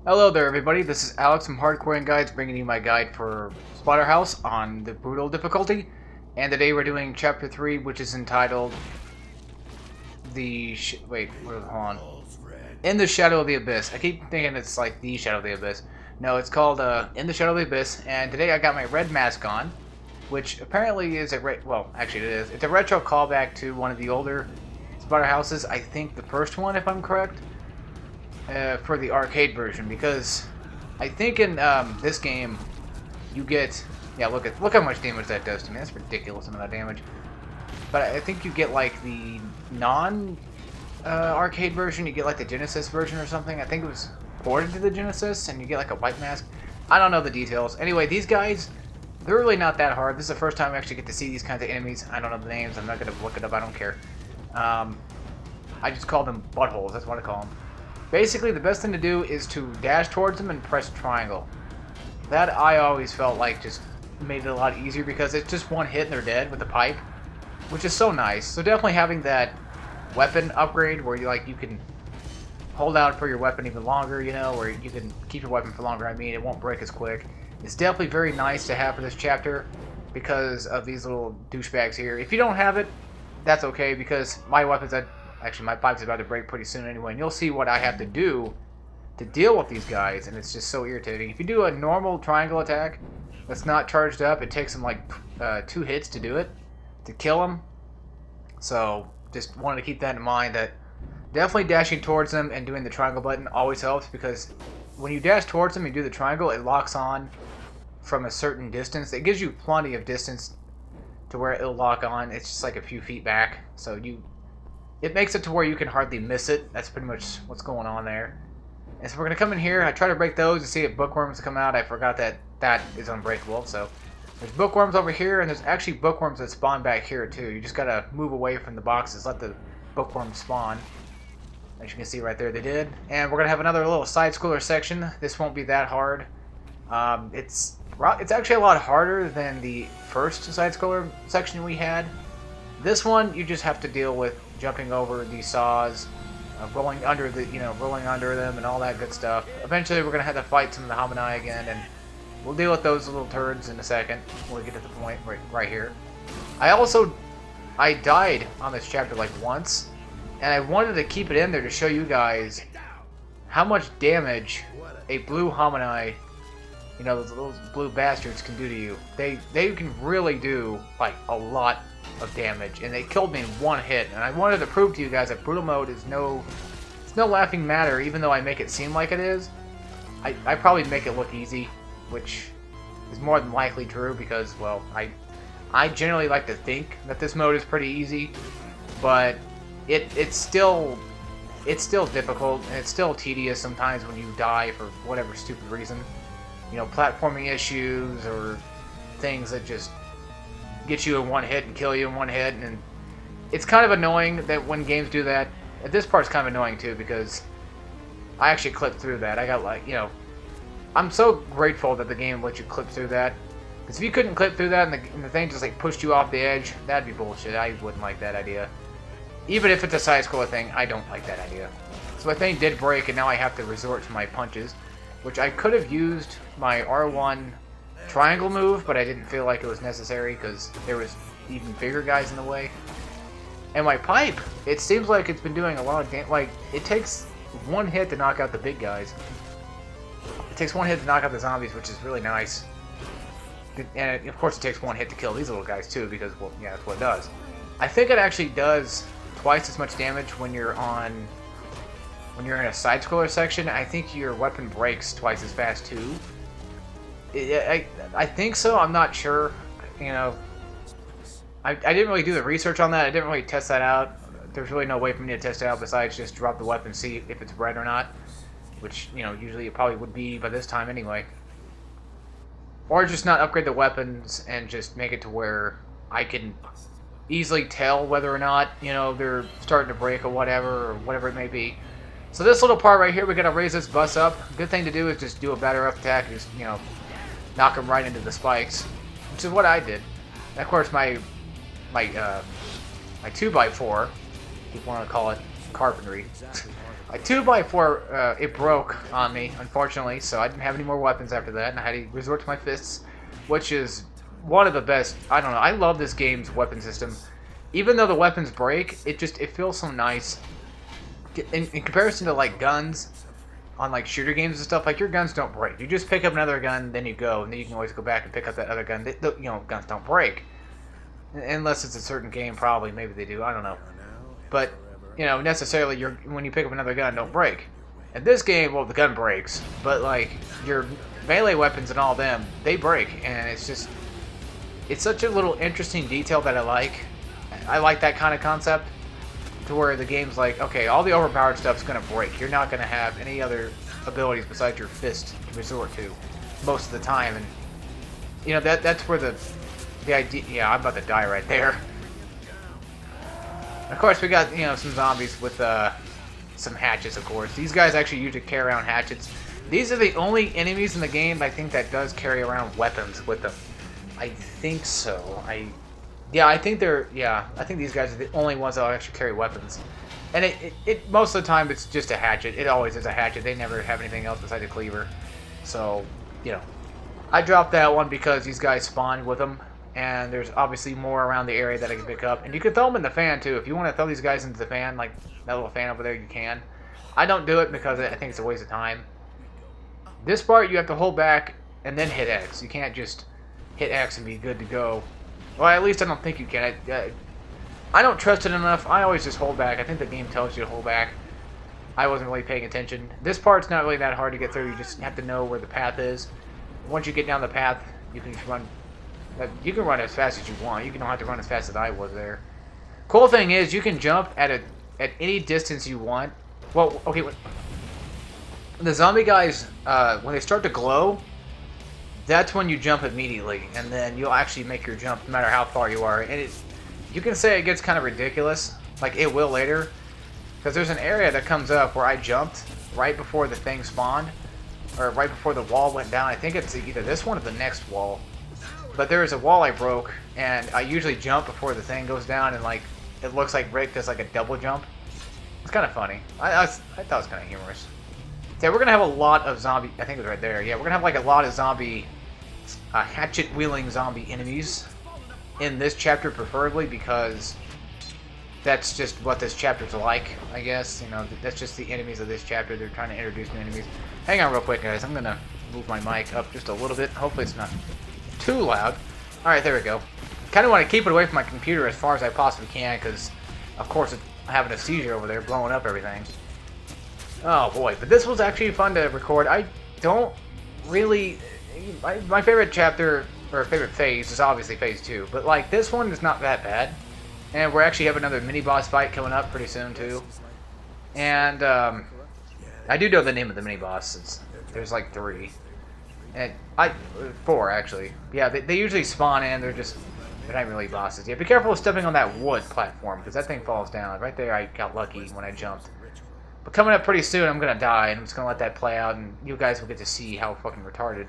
Hello there, everybody. This is Alex from Hardcore Guides, bringing you my guide for Splatterhouse on the brutal difficulty. And today we're doing Chapter 3, which is entitled hold on. In the Shadow of the Abyss. I keep thinking it's like the Shadow of the Abyss. No, it's called In the Shadow of the Abyss. And today I got my red mask on, which apparently is actually it is. It's a retro callback to one of the older Splatterhouses. I think the first one, if I'm correct. For the arcade version, because I think in this game you get look how much damage that does to me. That's ridiculous amount of damage. But I think you get like the non arcade version. You get like the Genesis version or something. I think it was ported to the Genesis, and you get like a white mask. I don't know the details. Anyway, these guys, they're really not that hard. This is the first time I actually get to see these kinds of enemies. I don't know the names. I'm not gonna look it up. I don't care. I just call them buttholes. That's what I call them. Basically, the best thing to do is to dash towards them and press triangle. That I always felt like just made it a lot easier because it's just one hit and they're dead with the pipe, which is so nice. So definitely having that weapon upgrade where you can hold out for your weapon even longer, or you can keep your weapon for longer. I mean, it won't break as quick. It's definitely very nice to have for this chapter because of these little douchebags here. If you don't have it, that's okay because my weapons Actually, my pipe's about to break pretty soon anyway, and you'll see what I have to do to deal with these guys, and it's just so irritating. If you do a normal triangle attack that's not charged up, it takes them like 2 hits to do it, to kill them. So, just wanted to keep that in mind, that definitely dashing towards them and doing the triangle button always helps, because when you dash towards them and do the triangle, it locks on from a certain distance. It gives you plenty of distance to where it'll lock on. It's just like a few feet back, so it makes it to where you can hardly miss it. That's pretty much what's going on there. And so we're going to come in here. I try to break those to see if bookworms come out. I forgot that is unbreakable. So there's bookworms over here, and there's actually bookworms that spawn back here too. You just got to move away from the boxes. Let the bookworms spawn. As you can see right there, they did. And we're going to have another little side-scroller section. This won't be that hard. It's actually a lot harder than the first side-scroller section we had. This one, you just have to deal with jumping over these saws, rolling under them, and all that good stuff. Eventually, we're gonna have to fight some of the homini again, and we'll deal with those little turds in a second when we get to the point right here. I died on this chapter like once, and I wanted to keep it in there to show you guys how much damage a blue homini, those blue bastards, can do to you. They can really do like a lot of damage, and they killed me in one hit. And I wanted to prove to you guys that brutal mode is no laughing matter, even though I make it seem like it is. I probably make it look easy, which is more than likely true because, well, I generally like to think that this mode is pretty easy, but it's still difficult, and it's still tedious sometimes when you die for whatever stupid reason. Platforming issues or things that just get you in one hit and kill you in one hit, and it's kind of annoying that when games do that. This part's kind of annoying too because I actually clipped through that. I got I'm so grateful that the game lets you clip through that, because if you couldn't clip through that and the thing just like pushed you off the edge, that'd be bullshit. I wouldn't like that idea. Even if it's a side-scroller thing, I don't like that idea. So my thing did break, and now I have to resort to my punches, which I could have used my R1 triangle move, but I didn't feel like it was necessary because there was even bigger guys in the way. And my pipe, it seems like it's been doing a lot of damage. Like, it takes one hit to knock out the big guys. It takes one hit to knock out the zombies, which is really nice. And of course it takes one hit to kill these little guys too, because, well, yeah, that's what it does. I think it actually does twice as much damage when you're in a side-scroller section. I think your weapon breaks twice as fast too. I think so. I'm not sure. I didn't really do the research on that. I didn't really test that out. There's really no way for me to test it out besides just drop the weapon, see if it's red or not. Which, usually it probably would be by this time anyway. Or just not upgrade the weapons and just make it to where I can easily tell whether or not, they're starting to break or whatever it may be. So this little part right here, we gotta raise this bus up. Good thing to do is just do a batter up attack and just, knock them right into the spikes, which is what I did. And of course, my 2x4, if you want to call it carpentry, My 2x4, it broke on me, unfortunately, so I didn't have any more weapons after that, and I had to resort to my fists, which is one of the best. I don't know, I love this game's weapon system. Even though the weapons break, it feels so nice. In comparison to, like, guns on, like, shooter games and stuff, like, your guns don't break. You just pick up another gun, then you go, and then you can always go back and pick up that other gun. You know, guns don't break. Unless it's a certain game, probably. Maybe they do, I don't know. But, you know, necessarily, when you pick up another gun, don't break. In this game, well, the gun breaks, but, like, your melee weapons and all them, they break, and it's just... It's such a little interesting detail that I like. I like that kind of concept. To where the game's like, okay, all the overpowered stuff's gonna break. You're not gonna have any other abilities besides your fist to resort to most of the time, and you know that's where the idea. Yeah, I'm about to die right there. Of course, we got some zombies with some hatchets. Of course, these guys actually usually carry around hatchets. These are the only enemies in the game I think that does carry around weapons with them. I think so. I think these guys are the only ones that will actually carry weapons. And it most of the time it's just a hatchet. It always is a hatchet. They never have anything else besides a cleaver. So, I dropped that one because these guys spawned with them. And there's obviously more around the area that I can pick up. And you can throw them in the fan too. If you want to throw these guys into the fan, like that little fan over there, you can. I don't do it because I think it's a waste of time. This part you have to hold back and then hit X. You can't just hit X and be good to go. Well, at least I don't think you can. I don't trust it enough. I always just hold back. I think the game tells you to hold back. I wasn't really paying attention. This part's not really that hard to get through. You just have to know where the path is. Once you get down the path, you can just run. You can run as fast as you want. You don't have to run as fast as I was there. Cool thing is, you can jump at any distance you want. Well, okay. The zombie guys, when they start to glow, that's when you jump immediately, and then you'll actually make your jump no matter how far you are. And you can say it gets kind of ridiculous, like it will later, because there's an area that comes up where I jumped right before the thing spawned, or right before the wall went down. I think it's either this one or the next wall. But there is a wall I broke, and I usually jump before the thing goes down, and like it looks like Rick does like a double jump. It's kind of funny. I thought it was kind of humorous. So we're gonna have a lot of zombie. I think it was right there. Yeah, we're gonna have like a lot of zombie, hatchet-wielding zombie enemies in this chapter, preferably because that's just what this chapter's like. I guess that's just the enemies of this chapter. They're trying to introduce new enemies. Hang on, real quick, guys. I'm gonna move my mic up just a little bit. Hopefully, it's not too loud. All right, there we go. Kind of want to keep it away from my computer as far as I possibly can, because, of course, it's having a seizure over there, blowing up everything. Oh boy, but this was actually fun to record. I don't really... My favorite chapter, or favorite phase, is obviously phase 2. But, like, this one is not that bad. And we're actually having another mini-boss fight coming up pretty soon, too. And, I do know the name of the mini-boss. There's, like, 3. And 4, actually. Yeah, they usually spawn in. They're not really bosses. Yeah, be careful of stepping on that wood platform, because that thing falls down. Right there, I got lucky when I jumped. But coming up pretty soon, I'm going to die, and I'm just going to let that play out, and you guys will get to see how fucking retarded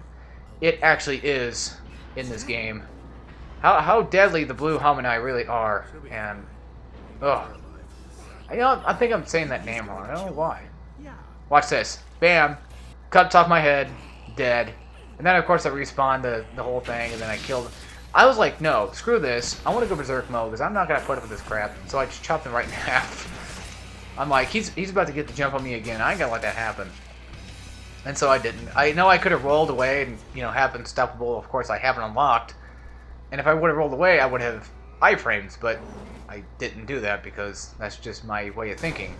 it actually is in this game. How deadly the blue homini really are, and... Ugh. I think I'm saying that name wrong. I don't know why. Watch this. Bam. Cuts off my head. Dead. And then, of course, I respawned the whole thing, and then I killed... I was like, no, screw this. I want to go berserk mode, because I'm not going to put up with this crap. So I just chopped him right in half. I'm like, he's about to get the jump on me again. I ain't going to let that happen. And so I didn't. I know I could have rolled away and, have unstoppable. Of course, I haven't unlocked. And if I would have rolled away, I would have iframes, but I didn't do that because that's just my way of thinking.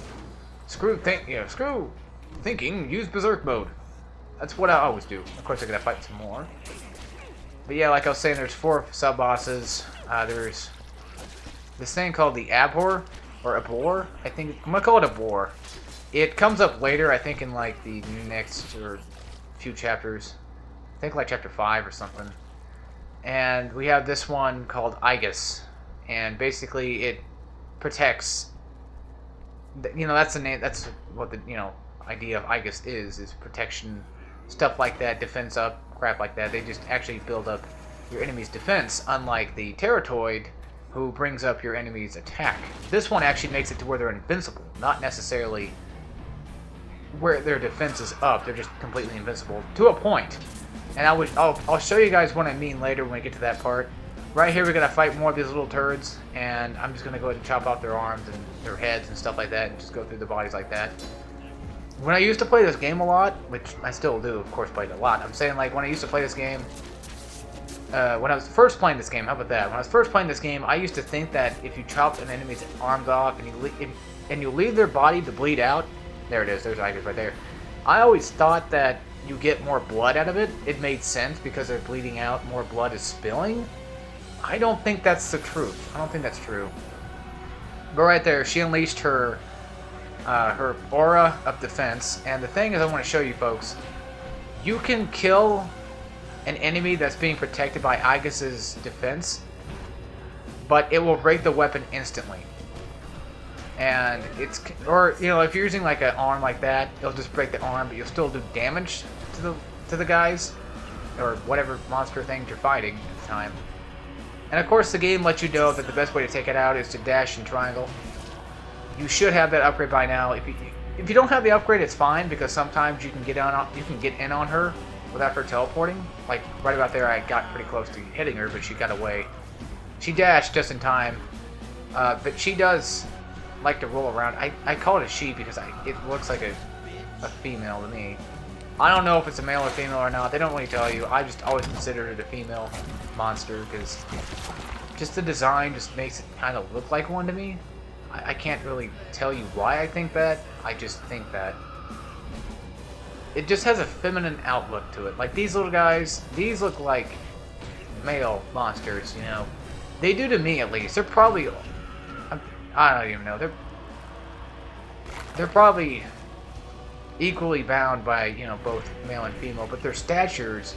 Screw thinking, use berserk mode. That's what I always do. Of course, I gotta fight some more. But yeah, like I was saying, there's 4 sub-bosses. There's this thing called the Abhor, or Abhor. I think I'm gonna call it Abhor. It comes up later, I think, in like the next or few chapters. I think like chapter 5 or something. And we have this one called Igus, and basically it protects. That's the name. That's what the idea of Igus is protection, stuff like that, defense up, crap like that. They just actually build up your enemy's defense, unlike the Terratoid, who brings up your enemy's attack. This one actually makes it to where they're invincible, not necessarily where their defense is up. They're just completely invincible to a point. And I'll show you guys what I mean later when we get to that part. Right here, we're gonna fight more of these little turds, and I'm just gonna go ahead and chop off their arms and their heads and stuff like that, and just go through the bodies like that. When I used to play this game a lot, which I still do, of course, play it a lot. I'm saying, like, when I used to play this game, when I was first playing this game, how about that? When I was first playing this game, I used to think that if you chopped an enemy's arms off and you leave their body to bleed out, there it is. There's Tigers right there. I always thought that you get more blood out of it. It made sense because they're bleeding out, more blood is spilling. I don't think that's the truth. I don't think that's true. But right there, she unleashed her aura of defense. And the thing is, I want to show you folks, you can kill an enemy that's being protected by Aegis's defense, but it will break the weapon instantly. And it's, or you know, if you're using like an arm like that, it'll just break the arm, but you'll still do damage to the guys or whatever monster things you're fighting at the time. And of course, the game lets you know that the best way to take it out is to dash and triangle. You should have that upgrade by now. If you don't have the upgrade, it's fine, because sometimes you can get in on her without her teleporting. Like right about there, I got pretty close to hitting her, but she got away. She dashed just in time, but she does like to roll around. I call it a she because it looks like a female to me. I don't know if it's a male or female or not. They don't really tell you. I just always considered it a female monster because just the design just makes it kind of look like one to me. I can't really tell you why I think that. I just think that it just has a feminine outlook to it. Like these little guys, these look like male monsters, you know. They do to me at least. They're probably, I don't even know. They're probably equally bound by, you know, both male and female, but their statures,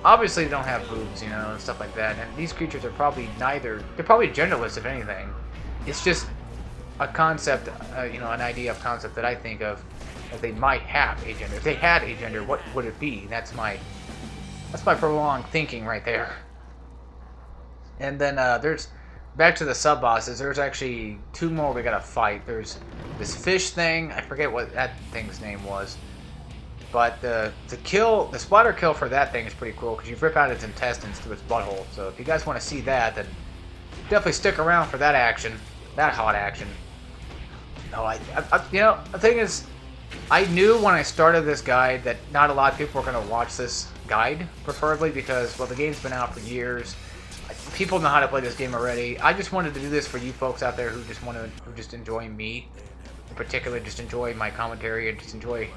obviously they don't have boobs, you know, and stuff like that. And these creatures are probably neither. They're probably genderless, if anything. It's just a concept, you know, an idea of concept that I think of that they might have a gender. If they had a gender, what would it be? That's my prolonged thinking right there. And then there's back to the sub bosses. There's actually two more we gotta fight. There's this fish thing. I forget what that thing's name was, but the splatter kill for that thing is pretty cool because you rip out its intestines through its butthole. So if you guys want to see that, then definitely stick around for that action, that hot action. No, you know, the thing is, I knew when I started this guide that not a lot of people were going to watch this guide, preferably because, well, the game's been out for years. People know how to play this game already. I just wanted to do this for you folks out there who just enjoy me, in particular, just enjoy my commentary and just enjoy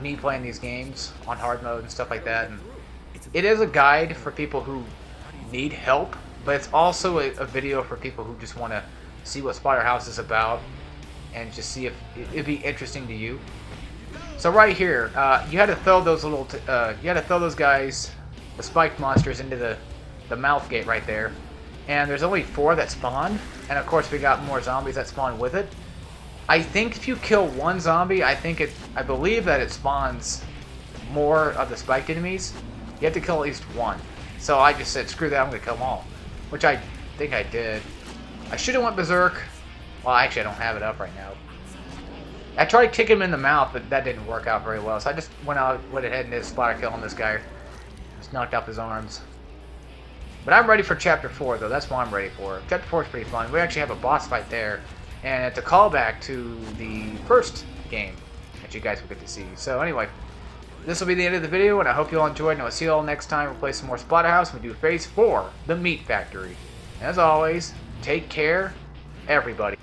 me playing these games on hard mode and stuff like that. And it is a guide for people who need help, but it's also a video for people who just want to see what Splatterhouse is about and just see if it'd be interesting to you. So right here, you had to throw those those guys, the spiked monsters, into the mouth gate right there. And there's only 4 that spawned, and of course we got more zombies that spawn with it. I think if you kill one zombie, I believe that it spawns more of the spiked enemies. You have to kill at least one. So I just said, screw that, I'm gonna kill them all. Which I think I did. I should have went berserk. Well, actually, I don't have it up right now. I tried kicking him in the mouth, but that didn't work out very well. So I just went ahead and did a splatter kill on this guy. Just knocked off his arms. But I'm ready for Chapter 4, though. That's what I'm ready for. Chapter 4 is pretty fun. We actually have a boss fight there. And it's a callback to the first game that you guys will get to see. So anyway, this will be the end of the video, and I hope you all enjoyed. And I'll see you all next time. We'll play some more Splatterhouse. We do Phase 4, the Meat Factory. As always, take care, everybody.